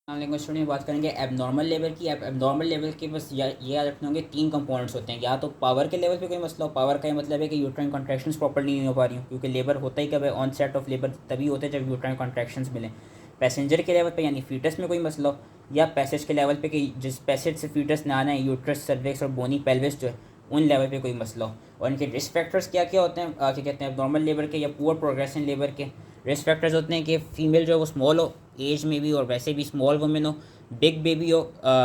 वालेकुम स्टूडेंट, बात करेंगे एबनॉर्मल लेवल की। एबनॉर्मल लेवल के बस ये याद रखने होंगे तीन कंपोनेंट्स होते हैं। या तो पावर के लेवल पे कोई मसला हो, पावर का ये मतलब है कि यूट्राइन कॉन्ट्रैक्शंस प्रॉपर्ली नहीं हो पा रही हूँ, क्योंकि लेबर होता ही कब है, ऑन सेट ऑफ लेबर तभी होते हैं जब यूट्राइन कॉन्ट्रैक्शंस मिलें। पैसेंजर के लेवल पे यानी फीटस में कोई मसला हो, या पैसेज के लेवल पे कि जिस पैसेज से फीटस ना आना है, यूट्रस, सर्विक्स और बोनी पेल्विस जो है, उन लेवल पे कोई मसला हो। और इनके रिस्क फैक्टर्स क्या क्या होते हैं, क्या कहते हैं, नॉर्मल लेबर के या पुअर प्रोग्रेस इन लेबर के रिस्क फैक्टर्स होते हैं कि फीमेल जो है वो स्मॉल हो एज में भी, और वैसे भी स्मॉल वुमेन हो, बिग बेबी हो,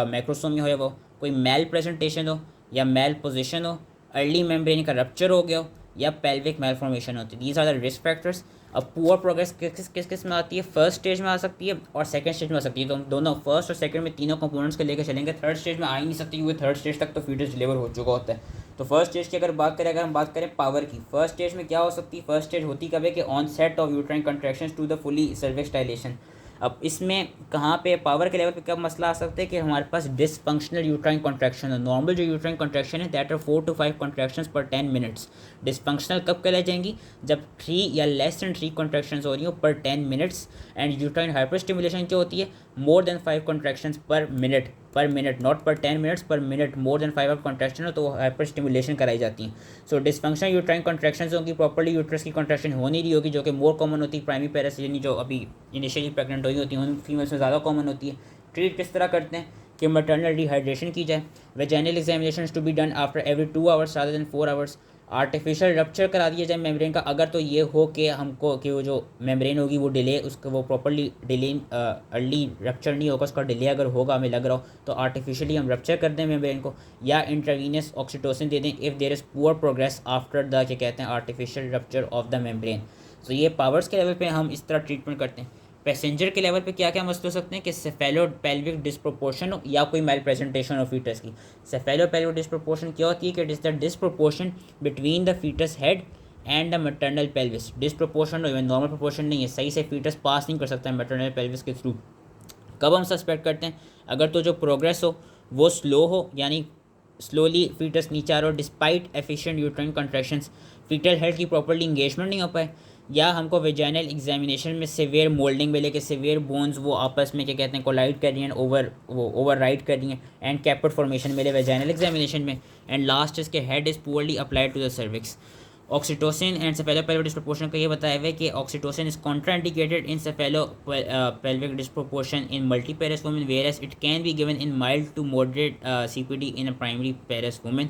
मैक्रोसोमिया हो, या वो कोई मेल प्रेजेंटेशन हो या मेल पोजीशन हो, अर्ली मेम्ब्रेन का रप्चर हो गया हो, या पेल्विक मेल फॉर्मेशन होती है। These are the risk factors. अब पुअर प्रोग्रेस किस में आती है, फर्स्ट स्टेज में आ सकती है और सेकंड स्टेज में आ सकती है। तो हम दोनों फर्स्ट और सेकंड में तीनों कंपोनेंट्स के लेकर चलेंगे। थर्ड स्टेज में आ ही नहीं सकती, क्योंकि थर्ड स्टेज तक तो फीटस डिलीवर हो चुका होता है। तो फर्स्ट स्टेज की अगर हम बात करें पावर की, फर्स्ट स्टेज में क्या हो सकती है, फर्स्ट स्टेज होती कब है कि onset of uterine contractions to the fully cervix dilation. अब इसमें कहाँ पे पावर के लेवल पे कब मसला आ सकता है कि हमारे पास डिसफंक्शनल यूट्राइन कॉन्ट्रैक्शन है। नॉर्मल जो यूट्राइन कॉन्ट्रैक्शन है दैट आर 4 to 5 कॉन्ट्रैक्शंस पर 10 मिनट्स। डिसफंक्शनल कब कहलाई जाएंगी, जब 3 या लेस देन 3 कॉन्ट्रैक्शंस हो रही हो पर 10 minutes. And uterine hyper stimulation क्या होती है, मोर देन 5 कॉन्ट्रैक्शंस पर मिनट, नॉट पर 10 मिनट्स, पर मिनट। मोर देन 5 कॉन्ट्रैक्शन हो तो हाइपर स्टिमुलेशन कराई जाती है। सो डिसफंक्शनल यूट्राइन कॉन्ट्रैक्शंस होंगी, प्रॉपर्ली यूट्रस की कॉन्ट्रैक्शन हो नहीं रही होगी, जो कि मोर कॉमन होती है प्राइमरी पेरेस, यानी जो अभी इनिशियली प्रेग्नेंट हुई होती हैं उन फीमेल्स में ज़्यादा कॉमन होती है। ट्रीट किस तरह करते हैं कि मैटरनल डिहाइड्रेशन की जाए। Vaginal examination to be done after every 2 hours rather than 4 hours. Artificial rupture करा दिया जाए मेम्ब्रेन का, अगर तो ये हो कि हमको कि वो जो मेम्ब्रेन होगी वो डिले, उसका वो प्रॉपर्ली डिले, अर्ली रप्चर नहीं होगा, उसका डिले अगर होगा हमें लग रहा हो तो आर्टिफिशियली हम रप्चर कर दें मेम्ब्रेन को, या इंट्रावीनस ऑक्सीटोसिन दे दें if there is poor progress after the क्या कहते हैं artificial rupture of the membrane. तो ये पावर्स के लेवल पे हम इस तरह ट्रीटमेंट करते हैं। पैसेंजर के लेवल पे क्या क्या मसले हो सकते हैं कि सेफेलो पेल्विक डिस्प्रोपोर्शन हो या कोई मेल प्रेजेंटेशन हो फीटस की। सेफेलो पेल्विक डिस्प्रोपोर्शन क्या होती है कि it is the disproportion between the fetus head and the maternal pelvis. Disproportion हो, नॉर्मल प्रोपोर्शन नहीं है, सही से फीटस पास नहीं कर सकता है मैटरनल पेल्विस के थ्रू। कब हम सस्पेक्ट करते हैं, अगर तो जो प्रोग्रेस हो वो स्लो हो, यानी स्लोली फीटस नीचे आ रहा हो despite efficient uterine contractions, fetal health की प्रॉपर्ली इंगेजमेंट नहीं हो पाए, या हमको वेजाइनल एग्जामिनेशन में सिवियर मोल्डिंग मिले कि सिवियर बोन्स वो आपस में क्या कहते हैं कोलाइड कर रही हैं, ओवर राइड कर रही हैं, एंड कैपेट फॉर्मेशन मिले वेजाइनल एग्जामिनेशन में। एंड लास्ट इसके head is poorly applied to the cervix. Oxytocin and cephalopelvic disproportion का ये बताया हुआ है कि oxytocin is contraindicated in cephalopelvic disproportion in multiparous women, whereas it can be given in mild to moderate CPD in a primary parous women.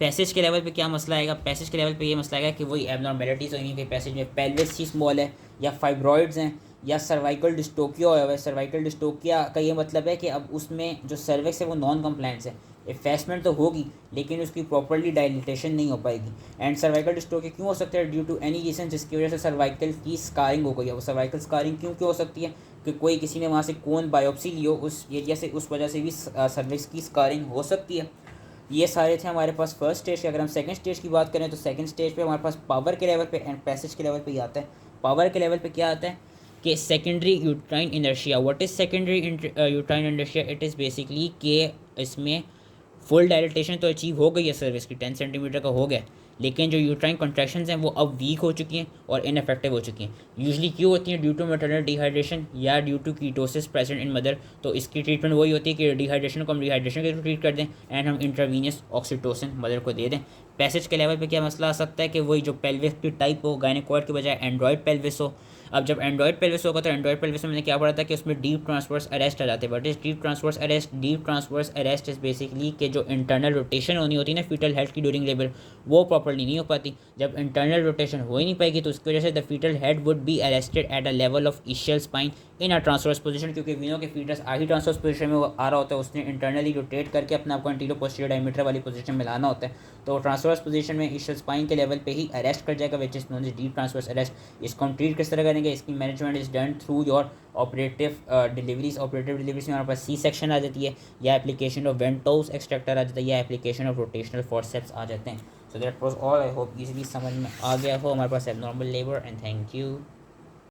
Passage के level पे क्या मसला आएगा, पैसेज के लेवल पे ये मसला आएगा कि वही एबनॉर्मेलिटीज़ होंगी कि पैसेज में पेल्विस ही स्मॉल है, या फाइब्रॉइड्स हैं, या सर्वाइकल डिस्टोकिया हुआ है। सर्वाइकल डिस्टोकिया का ये मतलब है कि अब उसमें जो सर्विक्स है वो नॉन कंप्लाइंस है, इफेसमेंट तो होगी लेकिन उसकी प्रॉपर्ली डायलिटेशन नहीं हो पाएगी। एंड सर्वाइकल डिस्टोकिया क्यों हो सकता है, ड्यू टू एनी रीजन जिसकी वजह से सर्वाइकल की स्कारिंग हो गई है। वो सर्वाइकल स्कारिंग क्यों क्यों हो सकती है कि कोई किसी ने वहाँ से कोन बायोप्सी लियो उस एरिया से, उस वजह से भी सर्विक्स की स्कारिंग हो सकती है। ये सारे थे हमारे पास फर्स्ट स्टेज के। अगर हम सेकंड स्टेज की बात करें तो सेकंड स्टेज पे हमारे पास पावर के लेवल पे एंड पैसेज के लेवल पे ही आता है। पावर के लेवल पे क्या आता है कि secondary uterine inertia. What is secondary uterine inertia, it is basically कि इसमें फुल डायलिटेशन तो अचीव हो गई है, सर्विस की 10 सेंटीमीटर का हो गया, लेकिन जो यूट्राइन कॉन्ट्रैक्शंस हैं वो अब वीक हो चुकी हैं और इनफेक्टिव हो चुकी हैं। यूजली क्यों होती हैं, ड्यू टू मैटरनल डिहाइड्रेशन या due to ketosis present in mother. तो इसकी ट्रीटमेंट वही होती है कि डिहाइड्रेशन को हम डिहाइड्रेशन के थ्रू ट्रीट कर दें एंड हम इंट्रावीनियस ऑक्सीटोसिन मदर को दे दें। पैसेज के लेवल पे क्या मसला आ सकता है कि वही जो पेल्विस की टाइप हो, गायनेकोइड के बजाय एंड्रॉयड पेल्विस हो। अब जब एंड्रॉयड पेल्विस होगा तो एंड्रॉयड पेल्विस में मैंने क्या पढ़ा था कि उसमें डीप ट्रांसवर्स अरेस्ट आ जाते हैं। बट इस deep transverse arrest, deep transverse arrest is basically कि जो इंटरनल रोटेशन होनी होती है ना फीटल हेड की ड्यूरिंग लेबर, वो प्रॉपर्ली नहीं हो पाती। जब इंटरनल रोटेशन हो ही नहीं पाएगी तो उसकी वजह से the fetal head would be arrested at a level of ischial spine in a transverse position, क्योंकि वी नो के फीटस आही ट्रांसवर्स पोजीशन में वो आ रहा होता है, उसने इंटरनली रोटेट करके अपने आपको एंटीरियर पोस्टीरियर डायमीटर वाली पोजीशन में लाना होता है। तो ट्रांसवर्स पोजीशन में इशियल स्पाइन के लेवल पे ही अरेस्ट कर जाएगा, which is known as deep transverse arrest. इसको हम ट्रीट किस तरह करेंगे, इसकी management is done through your operative deliveries. Operative deliveries में हमारे पास सी सेक्शन आ जाती है, या एप्लीकेशन ऑफ वेंटोस एक्सट्रैक्टर आ जाता है, या एप्लीकेशन ऑफ रोटेशनल फोर्सेप्स आ जाते हैं। So that was all. I hope easily समझ में आ गया हो हमारे पास abnormal labour. And thank you.